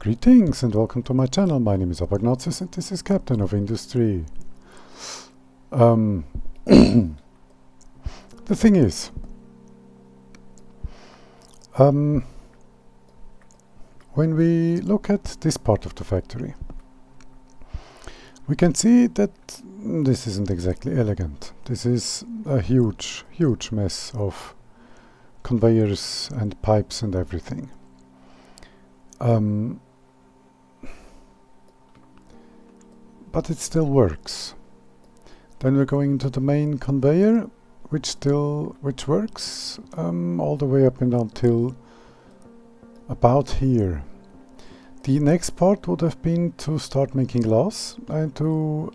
Greetings and welcome to my channel. My name is Abagnatius and this is Captain of Industry. The thing is, when we look at this part of the factory, we can see that this isn't exactly elegant. This is a huge mess of conveyors and pipes and everything. But it still works. Then we're going into the main conveyor, which works all the way up and until about here. The next part would have been to start making glass and to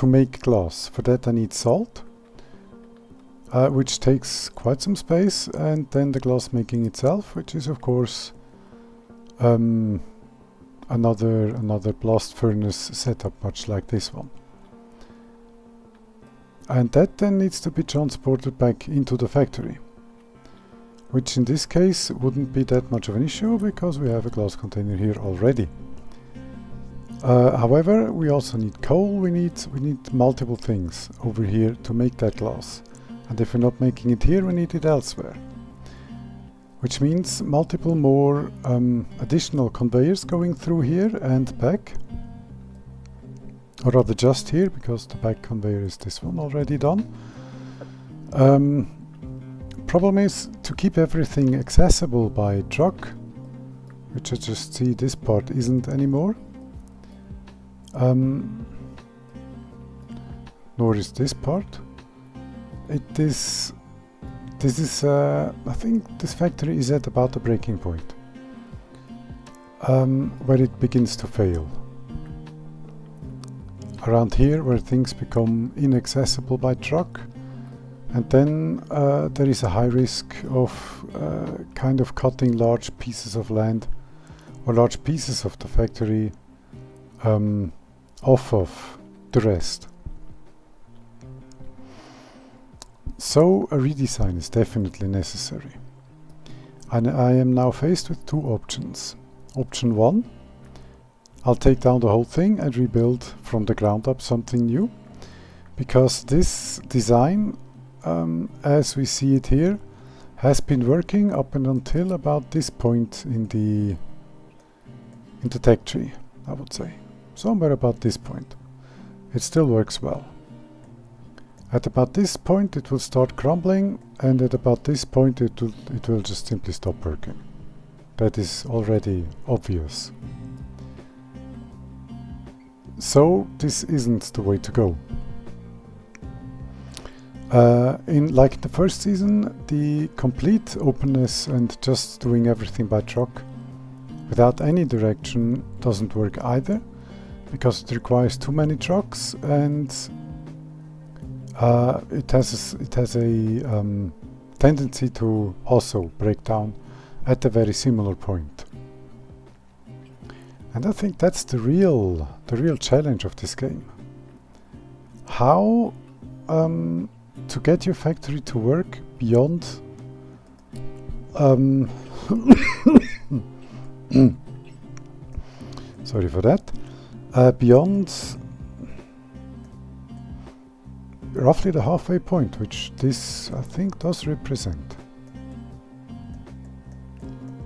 make glass. For that I need salt, which takes quite some space, and then the glass making itself, which is of course another blast furnace setup, much like this one. And that then needs to be transported back into the factory, which in this case wouldn't be that much of an issue because we have a glass container here already. However, we also need coal. We need multiple things over here to make that glass, and if we're not making it here, we need it elsewhere, which means multiple more additional conveyors going through here and back, or rather just here, because the back conveyor is this one already done. Problem is to keep everything accessible by truck, which I just see this part isn't anymore, nor is this part. This is, I think this factory is at about the breaking point, where it begins to fail. Around here, where things become inaccessible by truck, and then there is a high risk of kind of cutting large pieces of land or large pieces of the factory off of the rest. So a redesign is definitely necessary, and I am now faced with two options. Option one, I'll take down the whole thing and rebuild from the ground up something new, because this design, as we see it here, has been working up and until about this point in the tech tree, I would say. Somewhere about this point. It still works well. At about this point it will start crumbling, and at about this point it will just simply stop working. That is already obvious. So this isn't the way to go. In like the first season, the complete openness and just doing everything by truck without any direction doesn't work either, because it requires too many trucks, and it has a tendency to also break down at a very similar point. And I think that's the real challenge of this game. How to get your factory to work beyond sorry for that, beyond roughly the halfway point, which this I think does represent.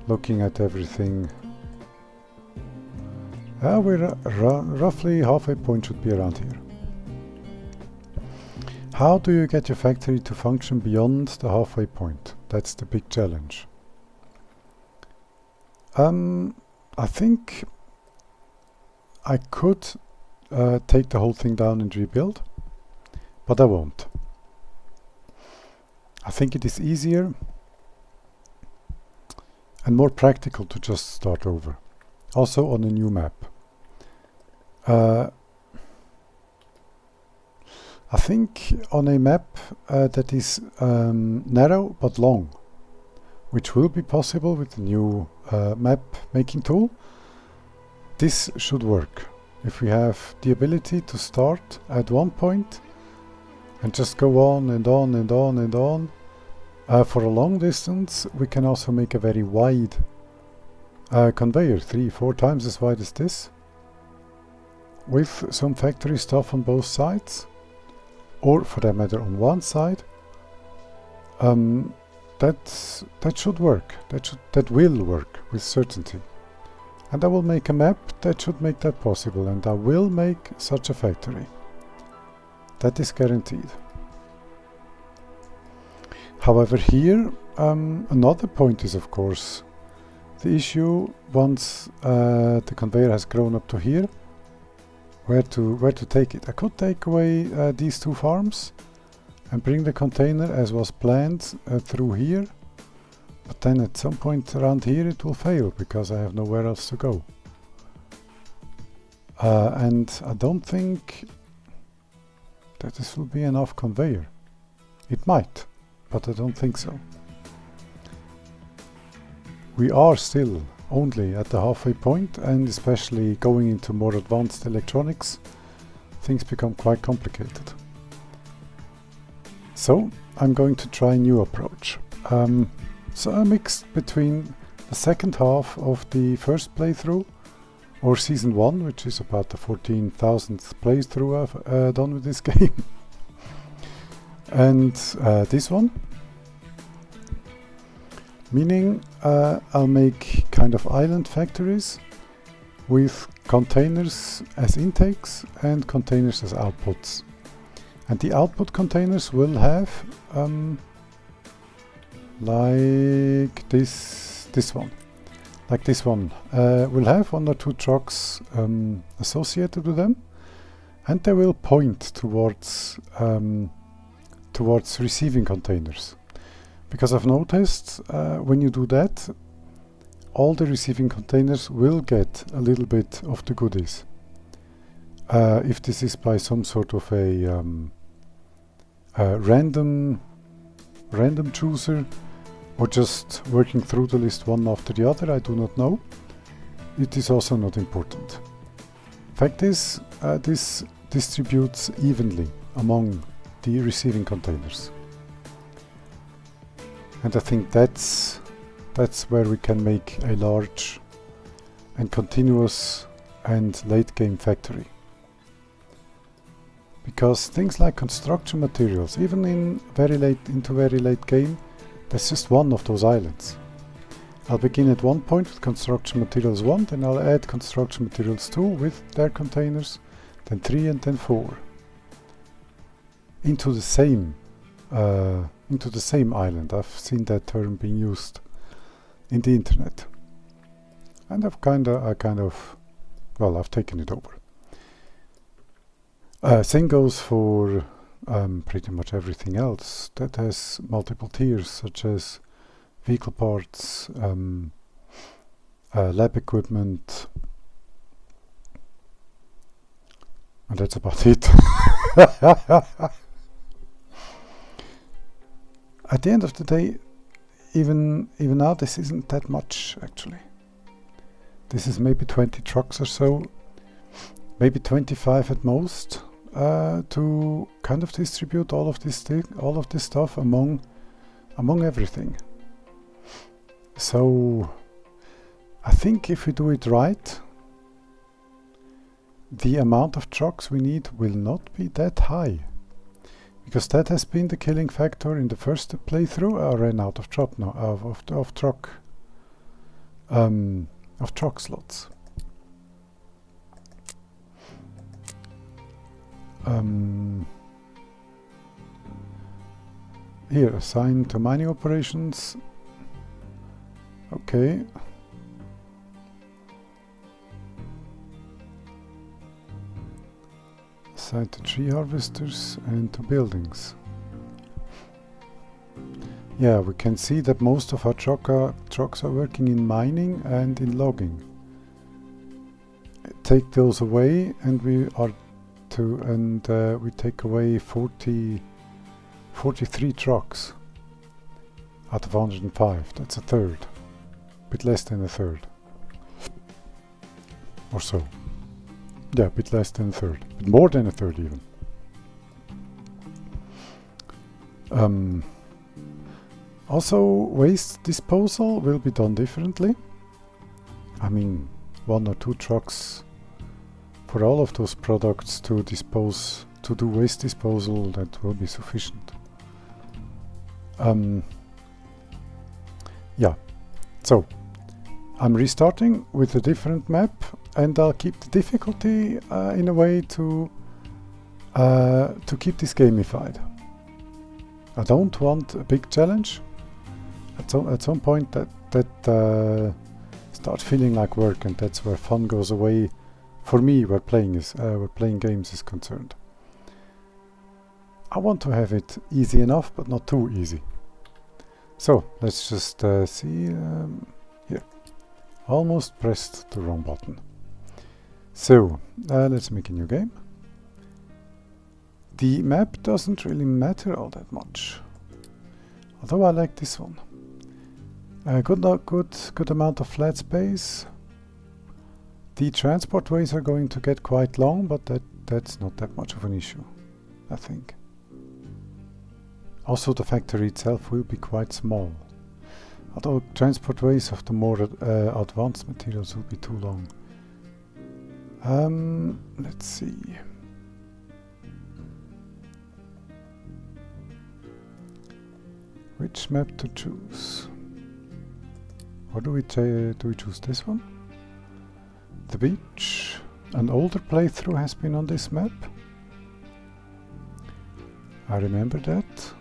Looking at everything, we're roughly halfway point should be around here. How do you get your factory to function beyond the halfway point? That's the big challenge. I think I could take the whole thing down and rebuild, but I won't. I think it is easier and more practical to just start over, also on a new map. I think on a map that is narrow but long, which will be possible with the new map making tool, this should work. If we have the ability to start at one point and just go on and on and on and on for a long distance, we can also make a very wide conveyor 3-4 times as wide as this, with some factory stuff on both sides, or for that matter on one side. That should work. That will work with certainty. And I will make a map that should make that possible, and I will make such a factory. That is guaranteed. However, here another point is, of course, the issue once the conveyor has grown up to here, where to take it. I could take away these two farms and bring the container as was planned through here, but then at some point around here it will fail because I have nowhere else to go. And I don't think that this will be enough conveyor. It might, but I don't think so. We are still only at the halfway point, and especially going into more advanced electronics, things become quite complicated. So I'm going to try a new approach. So I mixed between the second half of the first playthrough, or season 1, which is about the 14,000th playthrough I've done with this game, and this one. Meaning I'll make kind of island factories with containers as intakes and containers as outputs. And the output containers will have like this one. Like this one. Will have 1 or 2 trucks associated with them, and they will point towards receiving containers. Because I've noticed when you do that, all the receiving containers will get a little bit of the goodies. If this is by some sort of a random chooser, or just working through the list one after the other, I do not know. It is also not important. Fact is, this distributes evenly among the receiving containers. And I think that's where we can make a large and continuous and late game factory. Because things like construction materials, even into very late game, that's just one of those islands. I'll begin at one point with construction materials 1, then I'll add construction materials 2 with their containers, then 3 and then 4. Into the same island. I've seen that term being used in the internet, and I've taken it over. Same goes for pretty much everything else that has multiple tiers, such as vehicle parts, lab equipment, and that's about it. At the end of the day, even now, this isn't that much actually. This is maybe 20 trucks or so, maybe 25 at most, to kind of distribute all of this stuff among everything. So I think if we do it right, the amount of trucks we need will not be that high. Because that has been the killing factor in the first playthrough. I ran out of truck slots. Here, assign to mining operations. Okay. Assign to tree harvesters and to buildings. Yeah, we can see that most of our trucks are working in mining and in logging. Take those away, and we take away 43 trucks out of 105. That's a third, a bit less than a third, or so. Yeah, a bit less than a third, but more than a third even. Also, waste disposal will be done differently. I mean, 1 or 2 trucks for all of those products to dispose, to do waste disposal, that will be sufficient. Yeah, so I'm restarting with a different map, and I'll keep the difficulty in a way to keep this gamified. I don't want a big challenge. At some point that starts feeling like work, and that's where fun goes away for me, where playing games is concerned. I want to have it easy enough, but not too easy. So let's just see here. Almost pressed the wrong button. So let's make a new game. The map doesn't really matter all that much, although I like this one. Good amount of flat space. The transport ways are going to get quite long, but that's not that much of an issue, I think. Also, the factory itself will be quite small, although transport ways of the more advanced materials will be too long. Let's see. Which map to choose? Or do we choose this one? The beach. An older playthrough has been on this map. I remember that.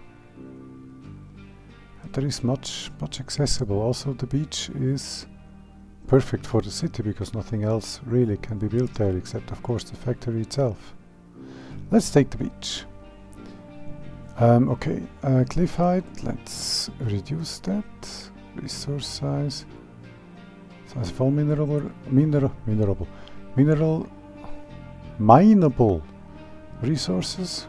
And there is much accessible. Also, the beach is perfect for the city because nothing else really can be built there except, of course, the factory itself. Let's take the beach. Okay, cliff height, let's reduce that. Resource size. Size of all mineral mineable resources.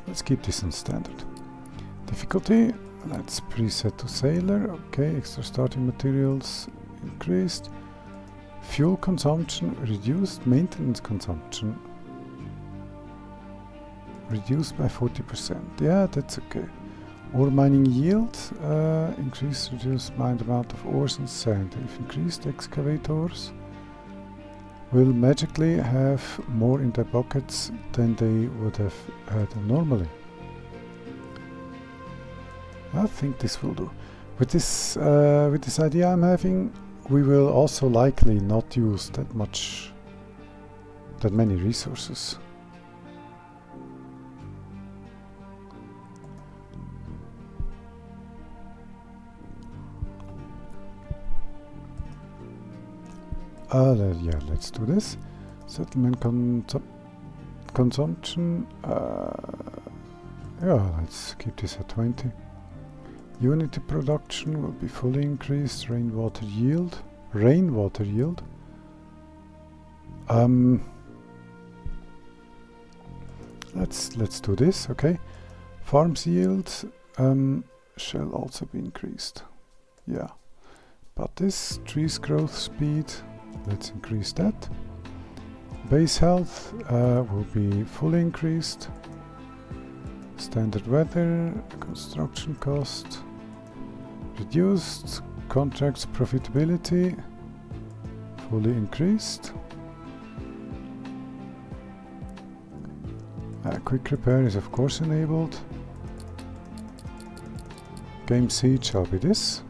Let's keep this on standard. Difficulty, let's preset to sailor. Okay, extra starting materials increased. Fuel consumption reduced. Maintenance consumption reduced by 40%. Yeah, that's okay. Ore mining yield increased, reduced mined amount of ores and sand. If increased, excavators will magically have more in their pockets than they would have had normally. I think this will do. With this idea I'm having, we will also likely not use that many resources. Yeah, let's do this. Settlement consumption. Yeah, let's keep this at 20. Unity production will be fully increased. Rainwater yield. Let's do this. Okay. Farms yield shall also be increased. Yeah. But this trees growth speed, let's increase that. Base health will be fully increased. Standard weather, construction cost reduced. Contracts profitability fully increased. Quick repair is of course enabled. Game seed shall be this.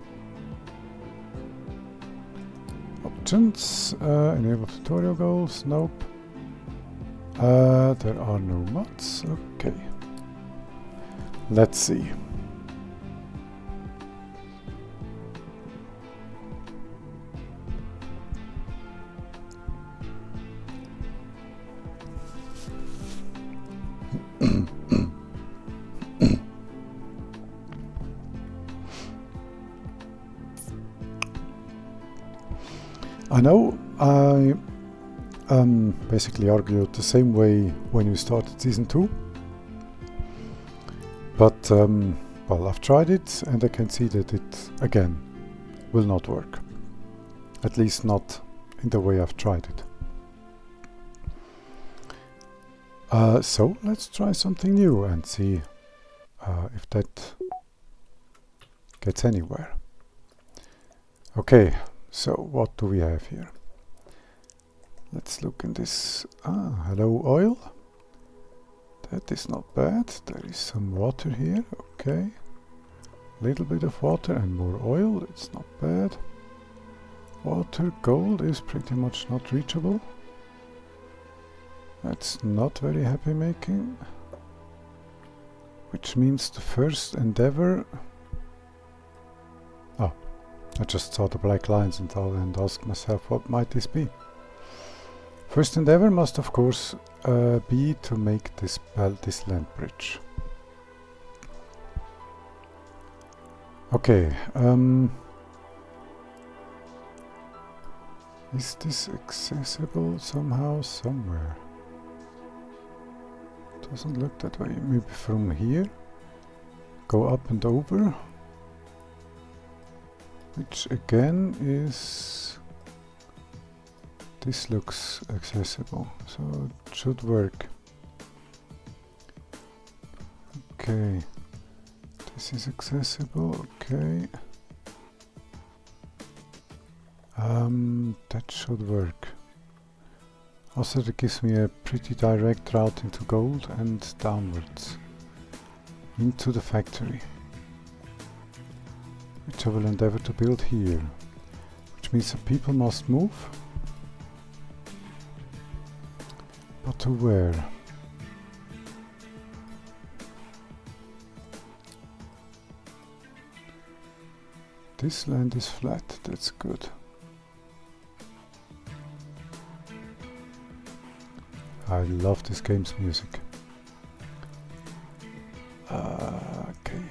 Options, enable tutorial goals, nope. There are no mods, okay. Let's see. I know I basically argued the same way when we started Season 2. But, well, I've tried it and I can see that it, again, will not work. At least not in the way I've tried it. So let's try something new and see if that gets anywhere. Okay, so what do we have here? Let's look in this. Hello oil. That is not bad. There is some water here. Okay. Little bit of water and more oil. It's not bad. Water, gold is pretty much not reachable. That's not very happy making. Which means the first endeavor... Oh, I just saw the black lines and asked myself what might this be. First endeavor must of course be to make this land bridge. Okay, is this accessible somehow, somewhere? Doesn't look that way. Maybe from here, go up and over, which again is... This looks accessible, so it should work. Okay, this is accessible, okay. That should work. Also, that gives me a pretty direct route into gold and downwards into the factory, which I will endeavor to build here, which means that people must move. But to where? This land is flat, that's good. I love this game's music. Okay.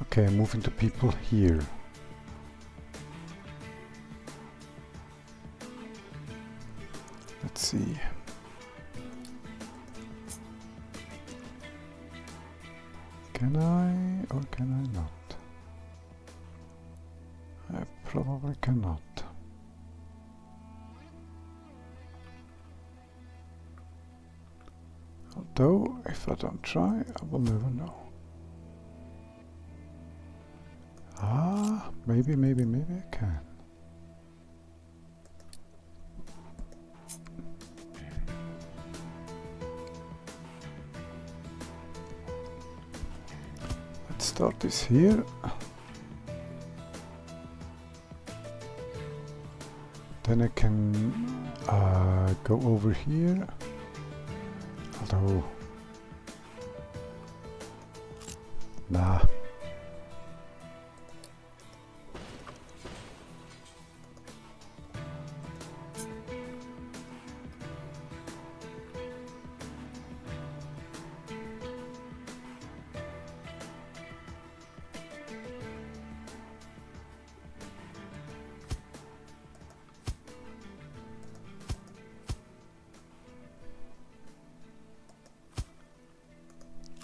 Okay, I'm moving the people here. Let's see. Can I or can I not? I probably cannot. Although, if I don't try, I will never know. Maybe I can. Let's start this here. Then I can go over here. Although, nah.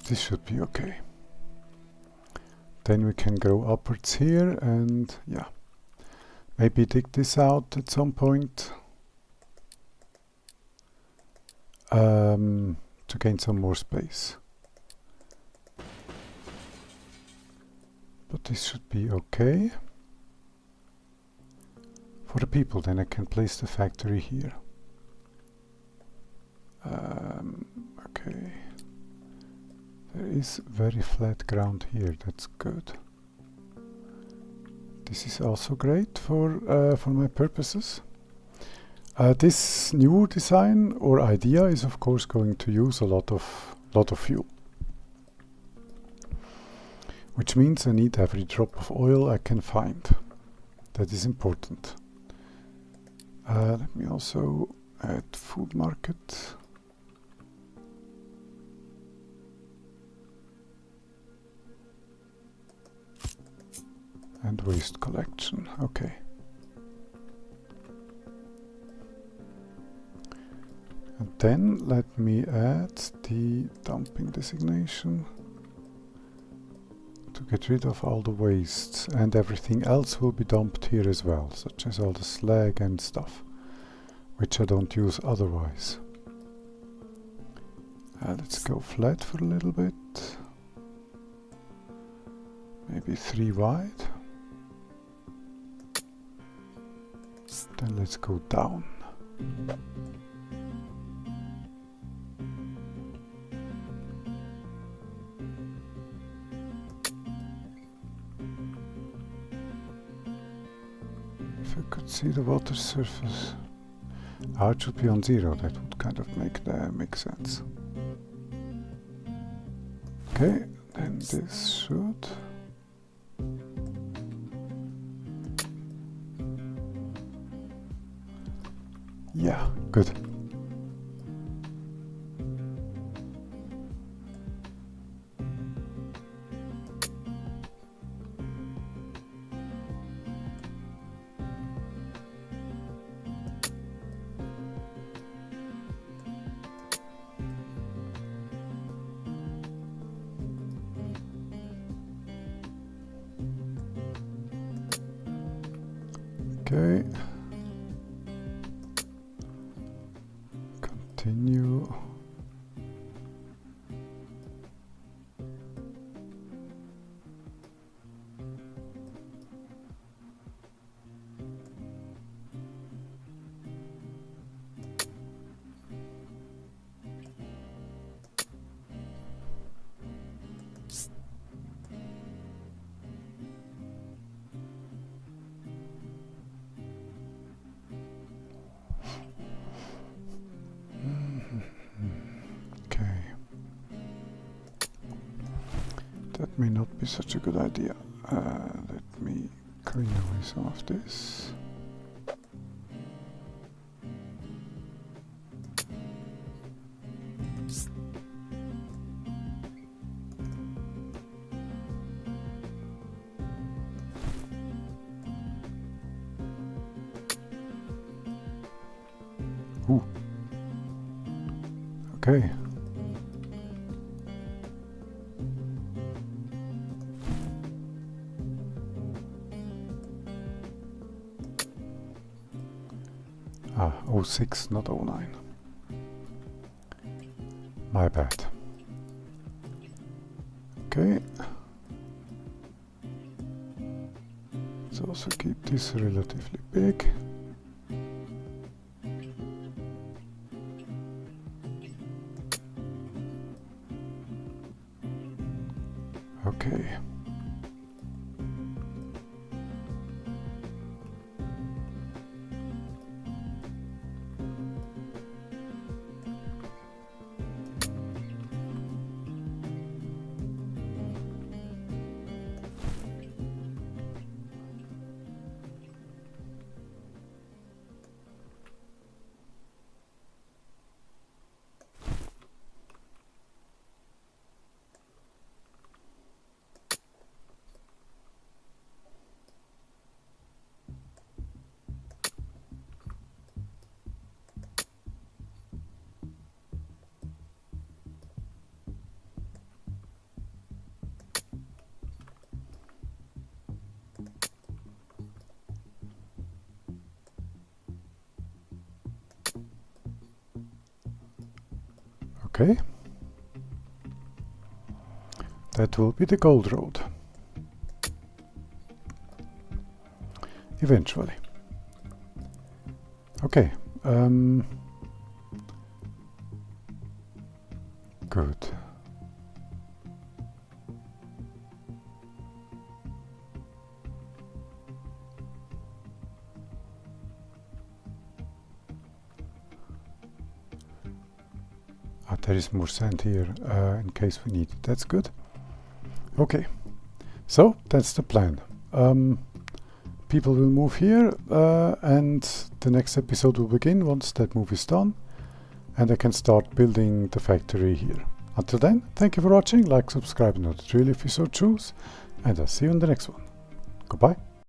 This should be okay. Then we can go upwards here and yeah, maybe dig this out at some point to gain some more space. But this should be okay. For the people, then I can place the factory here. Okay. There is very flat ground here, that's good. This is also great for my purposes. This new design or idea is of course going to use a lot of fuel. Which means I need every drop of oil I can find. That is important. Let me also add food market. And waste collection, okay. And then let me add the dumping designation to get rid of all the waste, and everything else will be dumped here as well, such as all the slag and stuff, which I don't use otherwise. Let's go flat for a little bit. Maybe 3 wide. Then let's go down. If I could see the water surface. It should be on 0, that would kind of make sense. Okay, then this should... Yeah, good. Okay. Continue. That may not be such a good idea. Let me clean away some of this. Ooh. Okay. Ah, 06, not 09. My bad. Okay. Let's also keep this relatively big. Okay. Okay. That will be the gold road. Eventually. Okay. Good. There is more sand here in case we need it. That's good. Okay, so that's the plan. People will move here and the next episode will begin once that move is done, and I can start building the factory here. Until then, thank you for watching, like, subscribe and notice really if you so choose, and I'll see you in the next one. Goodbye.